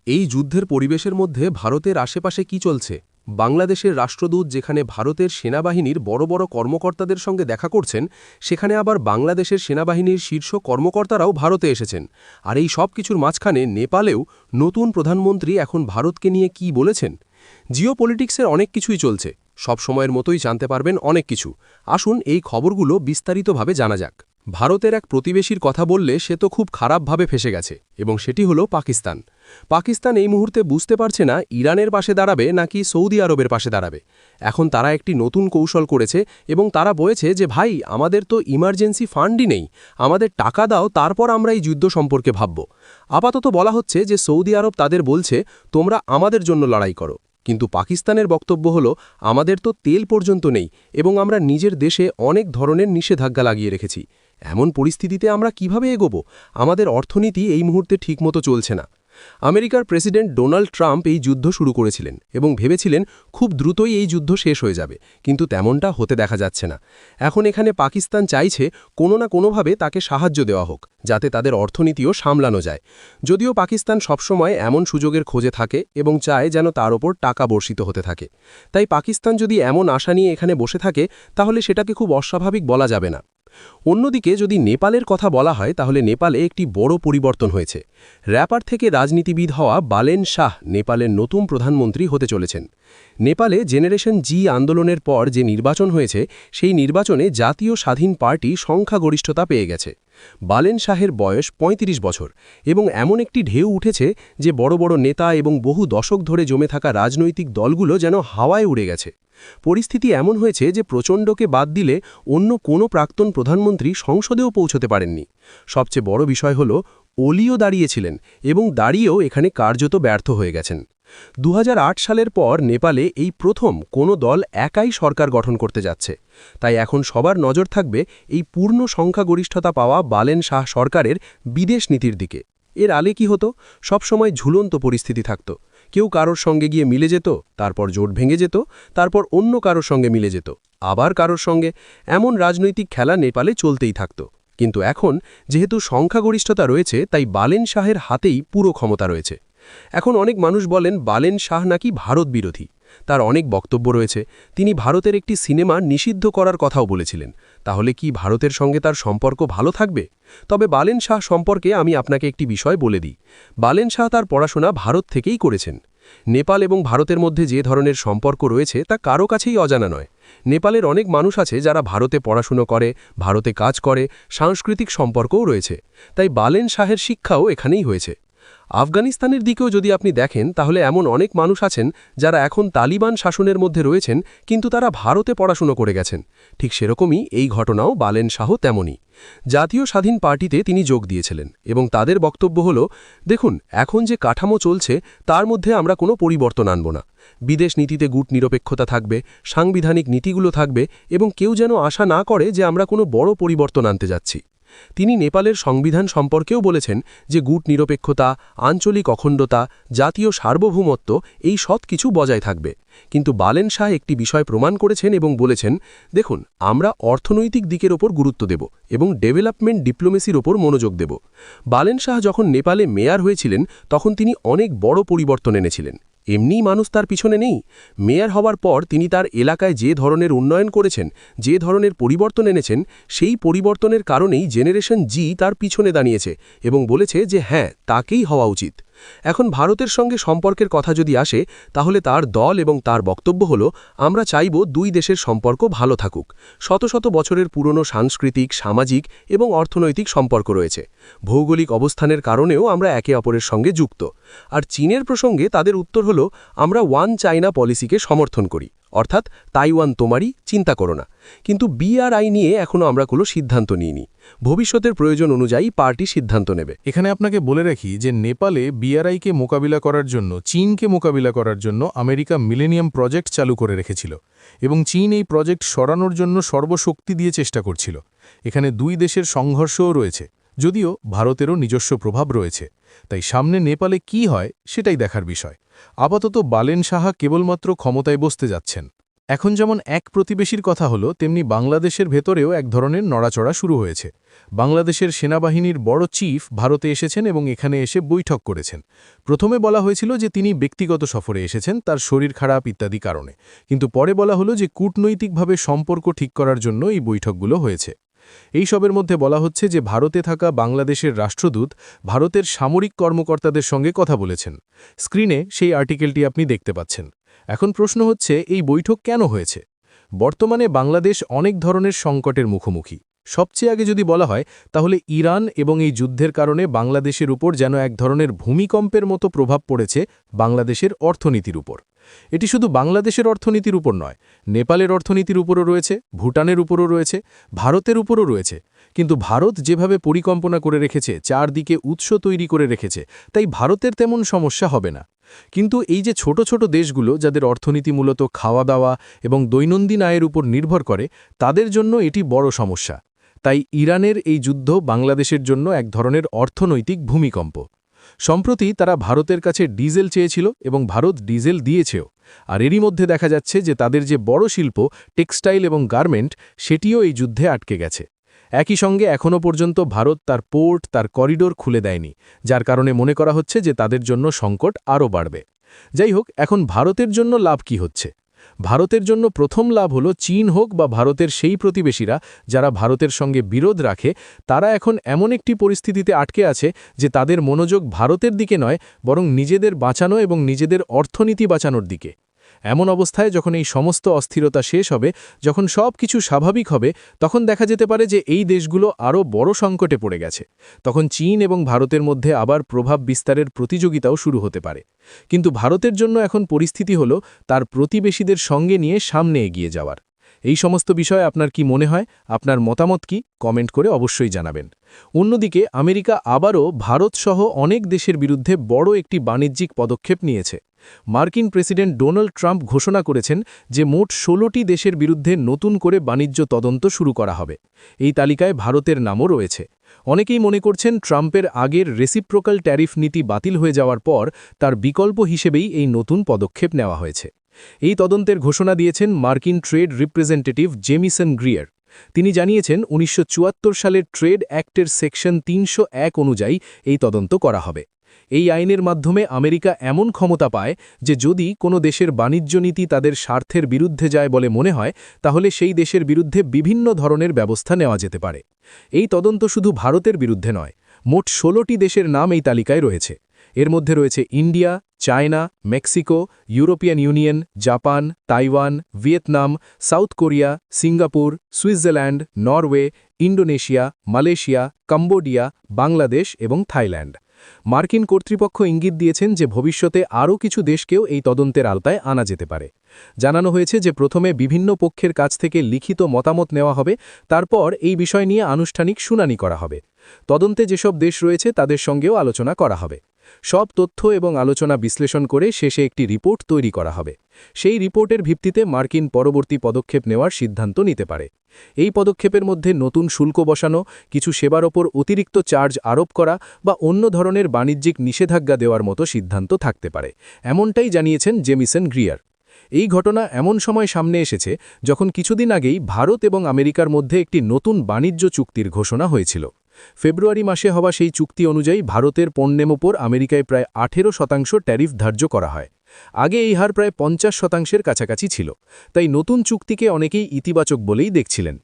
এই যুদ্ধের পরিবেশের মধ্যে ভারতের আশেপাশে কি চলছে? বাংলাদেশের রাষ্ট্রদূত যেখানে ভারতের সেনাবাহিনীর বড় বড় কর্মকর্তাদের সঙ্গে দেখা করছেন, সেখানে আবার বাংলাদেশের সেনাবাহিনীর শীর্ষ কর্মকর্তারাও ভারতে এসেছেন। আর এই সব কিছুর মাঝখানে নেপালেও নতুন প্রধানমন্ত্রী এখন ভারতকে নিয়ে কি বলেছেন? জিওপলিটিক্সের অনেক কিছুই চলছে। সব সময়ের মতোই জানতে পারবেন অনেক কিছু। আসুন এই খবরগুলো বিস্তারিতভাবে জানা যাক। ভারতের এক প্রতিবেশীর কথা বললে সে তো খুব খারাপভাবে ফেসে গেছে, এবং সেটি হলো পাকিস্তান। পাকিস্তান এই মুহূর্তে বুঝতে পারছে না ইরানের পাশে দাঁড়াবে নাকি সৌদি আরবের পাশে দাঁড়াবে। এখন তারা একটি নতুন কৌশল করেছে এবং তারা বলেছে যে ভাই, আমাদের তো ইমার্জেন্সি ফান্ডই নেই, আমাদের টাকা দাও, তারপর আমরা এই যুদ্ধ সম্পর্কে ভাবব। আপাতত বলা হচ্ছে যে সৌদি আরব তাদের বলছে তোমরা আমাদের জন্য লড়াই করো, কিন্তু পাকিস্তানের বক্তব্য হলো আমাদের তো তেল পর্যন্ত নেই এবং আমরা নিজের দেশে অনেক ধরনের নিষেধাজ্ঞা লাগিয়ে রেখেছি। এমন পরিস্থিতিতে আমরা কিভাবে এগোবো? আমাদের অর্থনীতি এই মুহূর্তে ঠিকমতো চলছে না। আমেরিকার প্রেসিডেন্ট ডোনাল্ড ট্রাম্প এই যুদ্ধ শুরু করেছিলেন এবং ভেবেছিলেন খুব দ্রুতই এই যুদ্ধ শেষ হয়ে যাবে, কিন্তু তেমনটা হতে দেখা যাচ্ছে না। এখন এখানে পাকিস্তান চাইছে কোনো না কোনোভাবে তাকে সাহায্য দেওয়া হোক, যাতে তাদের অর্থনীতিও সামলানো যায়। যদিও পাকিস্তান সবসময় এমন সুযোগের খোঁজে থাকে এবং চায় যেন তার ওপর টাকা বর্ষিত হতে থাকে। তাই পাকিস্তান যদি এমন আশা নিয়ে এখানে বসে থাকে, তাহলে সেটাকে খুব অস্বাভাবিক বলা যাবে না। অন্যদিকে যদি নেপালের কথা বলা হয়, তাহলে নেপালে একটি বড় পরিবর্তন হয়েছে। র‍্যাপার থেকে রাজনীতিবিদ হওয়া বালেন শাহ নেপালের নতুন প্রধানমন্ত্রী হতে চলেছেন। নেপালে জেনারেশন জি আন্দোলনের পর যে নির্বাচন হয়েছে, সেই নির্বাচনে জাতীয় স্বাধীন পার্টি সংখ্যাগরিষ্ঠতা পেয়ে গেছে। বালেন শাহের বয়স ৩৫ বছর এবং এমন একটি ঢেউ উঠেছে যে বড় বড় নেতা এবং বহু দশক ধরে জমে থাকা রাজনৈতিক দলগুলো যেন হাওয়ায় উড়ে গেছে। পরিস্থিতি এমন হয়েছে যে প্রচণ্ডকে বাদ দিলে অন্য কোনো প্রাক্তন প্রধানমন্ত্রী সংসদেও পৌঁছতে পারেননি। সবচেয়ে বড় বিষয় হল ওলিও দাঁড়িয়েছিলেন এবং দাঁড়িয়েও এখানে কার্যত ব্যর্থ হয়ে গেছেন। ২০০৮ সালের পর নেপালে এই প্রথম কোনো দল একাই সরকার গঠন করতে যাচ্ছে। তাই এখন সবার নজর থাকবে এই পূর্ণ সংখ্যাগরিষ্ঠতা পাওয়া বালেন শাহ সরকারের বিদেশ নীতির দিকে। এর আলে কি হতো? সবসময় ঝুলন্ত পরিস্থিতি থাকত। কেউ কারোর সঙ্গে গিয়ে মিলে যেত, তারপর জোট ভেঙে যেত, তারপর অন্য কারোর সঙ্গে মিলে যেত, আবার কারোর সঙ্গে। এমন রাজনৈতিক খেলা নেপালে চলতেই থাকত। কিন্তু এখন যেহেতু সংখ্যাগরিষ্ঠতা রয়েছে, তাই বালেন শাহের হাতেই পুরো ক্ষমতা রয়েছে। এখন অনেক মানুষ বলেন বালেন শাহ নাকি ভারত বিরোধী। তার অনেক বক্তব্য রয়েছে। তিনি ভারতের একটি সিনেমা নিষিদ্ধ করার কথাও বলেছিলেন। তাহলে কি ভারতের সঙ্গে তার সম্পর্ক ভালো থাকবে? তবে বালেন শাহ সম্পর্কে আমি আপনাকে একটি বিষয় বলে দিই। বালেন শাহ তার পড়াশোনা ভারত থেকেই করেছেন। নেপাল এবং ভারতের মধ্যে যে ধরনের সম্পর্ক রয়েছে তা কারো কাছেই অজানা নয়। নেপালের অনেক মানুষ আছে যারা ভারতে পড়াশুনো করে, ভারতে কাজ করে, সাংস্কৃতিক সম্পর্কও রয়েছে। তাই বালেন শাহের শিক্ষাও এখানেই হয়েছে। আফগানিস্তানের দিকেও যদি আপনি দেখেন, তাহলে এমন অনেক মানুষ আছেন যারা এখন তালিবান শাসনের মধ্যে রয়েছেন, কিন্তু তারা ভারতে পড়াশুনো করে গেছেন। ঠিক সেরকমই এই ঘটনাও বালেন শাহ তেমনই। জাতীয় স্বাধীন পার্টিতে তিনি যোগ দিয়েছিলেন এবং তাদের বক্তব্য হল, দেখুন, এখন যে কাঠামো চলছে তার মধ্যে আমরা কোনো পরিবর্তন আনব না। বিদেশ নীতিতে গুট নিরপেক্ষতা থাকবে, সাংবিধানিক নীতিগুলো থাকবে এবং কেউ যেন আশা না করে যে আমরা কোনো বড় পরিবর্তন আনতে যাচ্ছি। তিনি নেপালের সংবিধান সম্পর্কেও বলেছেন যে গুট নিরপেক্ষতা, আঞ্চলিক অখণ্ডতা, জাতীয় সার্বভৌমত্ব এই সব কিছু বজায় থাকবে। কিন্তু বালেন শাহ একটি বিষয় প্রমাণ করেছেন এবং বলেছেন, দেখুন, আমরা অর্থনৈতিক দিকের ওপর গুরুত্ব দেব এবং ডেভেলপমেন্ট ডিপ্লোমেসির ওপর মনোযোগ দেব। বালেন শাহ যখন নেপালে মেয়র হয়েছিলেন, তখন তিনি অনেক বড় পরিবর্তন এনেছিলেন। এমনিই মানুষ তার পিছনে নেই। মেয়র হওয়ার পর তিনি তার এলাকায় যে ধরনের উন্নয়ন করেছেন, যে ধরনের পরিবর্তন এনেছেন, সেই পরিবর্তনের কারণেই জেনারেশন জি তার পিছনে দাঁড়িয়েছে এবং বলেছে যে হ্যাঁ, তাকেই হওয়া উচিত। এখন ভারতের সঙ্গে সম্পর্কের কথা যদি আসে, তাহলে তার দল এবং তার বক্তব্য হল, আমরা চাইব দুই দেশের সম্পর্ক ভালো থাকুক। শত শত বছরের পুরনো সাংস্কৃতিক, সামাজিক এবং অর্থনৈতিক সম্পর্ক রয়েছে। ভৌগোলিক অবস্থানের কারণেও আমরা একে অপরের সঙ্গে যুক্ত। আর চীনের প্রসঙ্গে তাদের উত্তর হল, আমরা ওয়ান চায়না পলিসিকে সমর্থন করি, অর্থাৎ তাইওয়ান তোমারই, চিন্তা করো না। কিন্তু বিআরআই নিয়ে এখনও আমরা কোনো সিদ্ধান্ত নিইনি। ভবিষ্যতের প্রয়োজন অনুযায়ী পার্টি সিদ্ধান্ত নেবে। এখানে আপনাকে বলে রাখি যে নেপালে বিআরআইকে মোকাবিলা করার জন্য, চীনকে মোকাবিলা করার জন্য আমেরিকা মিলেনিয়াম প্রজেক্ট চালু করে রেখেছিল এবং চীন এই প্রজেক্ট সরানোর জন্য সর্বশক্তি দিয়ে চেষ্টা করছিল। এখানে দুই দেশের সংঘর্ষও রয়েছে, যদিও ভারতেরও নিজস্ব প্রভাব রয়েছে। তাই সামনে নেপালে কি হয় সেটাই দেখার বিষয়। আপাতত বালেন শাহ কেবলমাত্র ক্ষমতায় বসতে যাচ্ছেন। এখন যেমন এক প্রতিবেশীর কথা হলো, তেমনি বাংলাদেশের ভেতরেও এক ধরনের নড়াচড়া শুরু হয়েছে। বাংলাদেশের সেনাবাহিনীর বড় চিফ ভারতে এসেছেন এবং এখানে এসে বৈঠক করেছেন। প্রথমে বলা হয়েছিল যে তিনি ব্যক্তিগত সফরে এসেছেন, তার শরীর খারাপ ইত্যাদি কারণে, কিন্তু পরে বলা হলো যে কূটনৈতিকভাবে সম্পর্ক ঠিক করার জন্য এই বৈঠকগুলো হয়েছে। এই সবের মধ্যে বলা হচ্ছে যে ভারতে থাকা বাংলাদেশের রাষ্ট্রদূত ভারতের সামরিক কর্মকর্তাদের সঙ্গে কথা বলেছেন। স্ক্রিনে সেই আর্টিকেলটি আপনি দেখতে পাচ্ছেন। এখন প্রশ্ন হচ্ছে, এই বৈঠক কেন হয়েছে? বর্তমানে বাংলাদেশ অনেক ধরনের সংকটের মুখোমুখি। সবচেয়ে আগে যদি বলা হয়, তাহলে ইরান এবং এই যুদ্ধের কারণে বাংলাদেশের উপর যেন এক ধরনের ভূমিকম্পের মতো প্রভাব পড়েছে বাংলাদেশের অর্থনীতির উপর। এটি শুধু বাংলাদেশের অর্থনীতির উপর নয়, নেপালের অর্থনীতির উপরও রয়েছে, ভুটানের উপরও রয়েছে, ভারতের উপরও রয়েছে। কিন্তু ভারত যেভাবে পরিকল্পনা করে রেখেছে, চারদিকে উৎস তৈরি করে রেখেছে, তাই ভারতের তেমন সমস্যা হবে না। কিন্তু এই যে ছোট ছোট দেশগুলো যাদের অর্থনীতি মূলত খাওয়া দাওয়া এবং দৈনন্দিন আয়ের উপর নির্ভর করে, তাদের জন্য এটি বড় সমস্যা। তাই ইরানের এই যুদ্ধ বাংলাদেশের জন্য এক ধরনের অর্থনৈতিক ভূমিকম্প। সম্প্রতি তারা ভারতের কাছে ডিজেল চেয়েছিল এবং ভারত ডিজেল দিয়েছেও। আর এরই মধ্যে দেখা যাচ্ছে যে তাদের যে বড় শিল্প, টেক্সটাইল এবং গার্মেন্ট, সেটিও এই যুদ্ধে আটকে গেছে। একই সঙ্গে এখনও পর্যন্ত ভারত তার পোর্ট, তার করিডোর খুলে দেয়নি, যার কারণে মনে করা হচ্ছে যে তাদের জন্য সংকট আরও বাড়বে। যাই হোক, এখন ভারতের জন্য লাভ কি হচ্ছে? ভারতের জন্য প্রথম লাভ হলো, চীন হোক বা ভারতের সেই প্রতিবেশীরা যারা ভারতের সঙ্গে বিরোধ রাখে, তারা এখন এমন একটি পরিস্থিতিতে আটকে আছে যে তাদের মনোযোগ ভারতের দিকে নয়, বরং নিজেদের বাঁচানো এবং নিজেদের অর্থনীতি বাঁচানোর দিকে। এমন অবস্থায় যখন এই সমস্ত অস্থিরতা শেষ হবে, যখন সব কিছু স্বাভাবিক হবে, তখন দেখা যেতে পারে যে এই দেশগুলো আরও বড় সংকটে পড়ে গেছে। তখন চীন এবং ভারতের মধ্যে আবার প্রভাব বিস্তারের প্রতিযোগিতাও শুরু হতে পারে। কিন্তু ভারতের জন্য এখন পরিস্থিতি হলো তার প্রতিবেশীদের সঙ্গে নিয়ে সামনে এগিয়ে যাওয়ার। এই সমস্ত বিষয়ে আপনার কি মনে হয়? আপনার মতামত কি? কমেন্ট করে অবশ্যই জানাবেন। অন্যদিকে আমেরিকা আবারও ভারতসহ অনেক দেশের বিরুদ্ধে বড় একটি বাণিজ্যিক পদক্ষেপ নিয়েছে। মার্কিন প্রেসিডেন্ট ডোনাল্ড ট্রাম্প ঘোষণা করেছেন যে মোট 16টি দেশের বিরুদ্ধে নতুন করে বাণিজ্য তদন্ত শুরু করা হবে। এই তালিকায় ভারতের নামও রয়েছে। অনেকেই মনে করছেন ট্রাম্পের আগের রেসিপ্রোকাল ট্যারিফ নীতি বাতিল হয়ে যাওয়ার পর তার বিকল্প হিসেবেই এই নতুন পদক্ষেপ নেওয়া হয়েছে। এই তদন্তের ঘোষণা দিয়েছেন মার্কিন ট্রেড রিপ্রেজেন্টেটিভ জেমিসন গ্রিয়ার। তিনি জানিয়েছেন 1974 সালের ট্রেড অ্যাক্টের সেকশন 301 অনুযায়ী এই তদন্ত করা হবে। এই আইনের মাধ্যমে আমেরিকা এমন ক্ষমতা পায় যে যদি কোনো দেশের বাণিজ্য নীতি তাদের স্বার্থের বিরুদ্ধে যায় বলে মনে হয়, তাহলে সেই দেশের বিরুদ্ধে বিভিন্ন ধরনের ব্যবস্থা নেওয়া যেতে পারে। এই তদন্ত শুধু ভারতের বিরুদ্ধে নয়, মোট 16টি দেশের নাম এই তালিকায় রয়েছে। এর মধ্যে রয়েছে India, China, Mexico, European union, Japan, Taiwan, Vietnam, south Korea, Singapore, Switzerland, Norway, Indonesia, Malaysia, Cambodia, Bangladesh এবং থাইল্যান্ড। মার্কিন কর্তৃপক্ষ ইঙ্গিত দিয়েছেন যে ভবিষ্যতে আরও কিছু দেশকেও এই তদন্তের আওতায় আনা যেতে পারে। জানানো হয়েছে যে প্রথমে বিভিন্ন পক্ষের কাছ থেকে লিখিত মতামত নেওয়া হবে, তারপর এই বিষয় নিয়ে আনুষ্ঠানিক শুনানি করা হবে। তদন্তে যেসব দেশ রয়েছে তাদের সঙ্গেও আলোচনা করা হবে। সব তথ্য এবং আলোচনা বিশ্লেষণ করে শেষে একটি রিপোর্ট তৈরি করা হবে। সেই রিপোর্টের ভিত্তিতে মার্কিন পরবর্তী পদক্ষেপ নেওয়ার সিদ্ধান্ত নিতে পারে। এই পদক্ষেপের মধ্যে নতুন শুল্ক বসানো, কিছু সেবার ওপর অতিরিক্ত চার্জ আরোপ করা বা অন্য ধরনের বাণিজ্যিক নিষেধাজ্ঞা দেওয়ার মতো সিদ্ধান্ত থাকতে পারে, এমনটাই জানিয়েছেন জেমিসন গ্রিয়ার। এই ঘটনা এমন সময় সামনে এসেছে যখন কিছুদিন আগেই ভারত এবং আমেরিকার মধ্যে একটি নতুন বাণিজ্য চুক্তির ঘোষণা হয়েছিল। ফেব্রুয়ারি মাসে হওয়া সেই চুক্তি অনুযায়ী ভারতের পণ্যের ওপর আমেরিকায় প্রায় 18% ট্যারিফ ধার্য করা হয়। আগে এই হার প্রায় 50%-এর কাছাকাছি ছিল, তাই নতুন চুক্তিকে অনেকেই ইতিবাচক বলেই দেখছিলেন।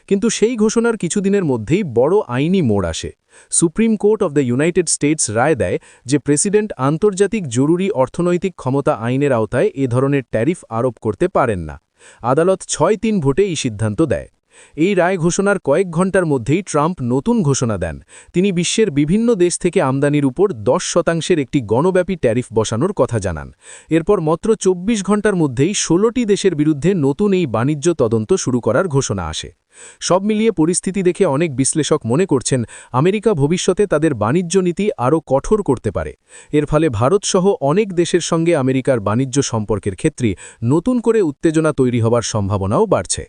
কিন্তু সেই ঘোষণার কিছুদিনের মধ্যেই বড় আইনি মোড় আসে। Supreme court of the United States রায় দেয় যে প্রেসিডেন্ট আন্তর্জাতিক জরুরি অর্থনৈতিক ক্ষমতা আইনের আওতায় এ ধরনের ট্যারিফ আরোপ করতে পারেন না। আদালত 6-3 ভোটে এই সিদ্ধান্ত দেয়। এই রায় ঘোষণার কয়েক ঘণ্টার মধ্যেই ট্রাম্প নতুন ঘোষণা দেন। তিনি বিশ্বের বিভিন্ন দেশ থেকে আমদানির উপর 10% একটি গণব্যাপী ট্যারিফ বসানোর কথা জানান। এরপর মাত্র 24 ঘণ্টার মধ্যেই 16টি দেশের বিরুদ্ধে নতুন এই বাণিজ্য তদন্ত শুরু করার ঘোষণা আসে। সব মিলিয়ে পরিস্থিতি দেখে অনেক বিশ্লেষক মনে করছেন আমেরিকা ভবিষ্যতে তাদের বাণিজ্য নীতি আরও কঠোর করতে পারে। এর ফলে ভারতসহ অনেক দেশের সঙ্গে আমেরিকার বাণিজ্য সম্পর্কের ক্ষেত্রে নতুন করে উত্তেজনা তৈরি হবার সম্ভাবনাও বাড়ছে।